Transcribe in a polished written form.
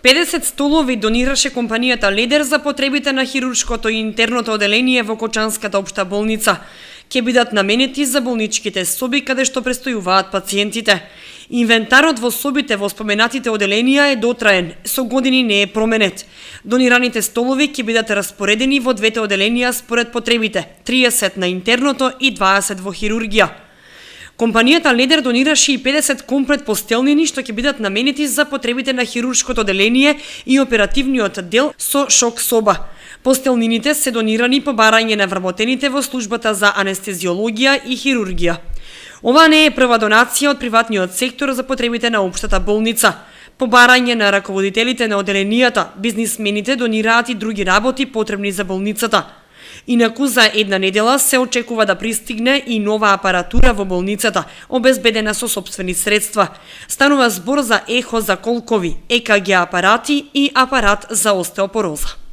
50 столови донираше компанијата Ледер за потребите на хируршкото и интерното оделение во Кочанската општа болница. Ќе бидат наменети за болничките соби каде што престојуваат пациентите. Инвентарот во собите во споменатите оделенија е дотраен, со години не е променет. Донираните столови ќе бидат распоредени во двете оделенија според потребите, 30 на интерното и 20 во хирургија. Компанијата Ледер донираше и 50 комплет постелнини што ќе бидат наменети за потребите на хируршкото оделение и оперативниот дел со шок соба. Постелнините се донирани по барање на вработените во службата за анестезиологија и хирургија. Ова не е прва донација од приватниот сектор за потребите на општата болница. По барање на раководителите на оделенијата, бизнисмените донираат и други работи потребни за болницата. Инаку за една недела се очекува да пристигне и нова апаратура во болницата, обезбедена со сопствени средства. Станува збор за ехо за колкови, ЕКГ апарати и апарат за остеопороза.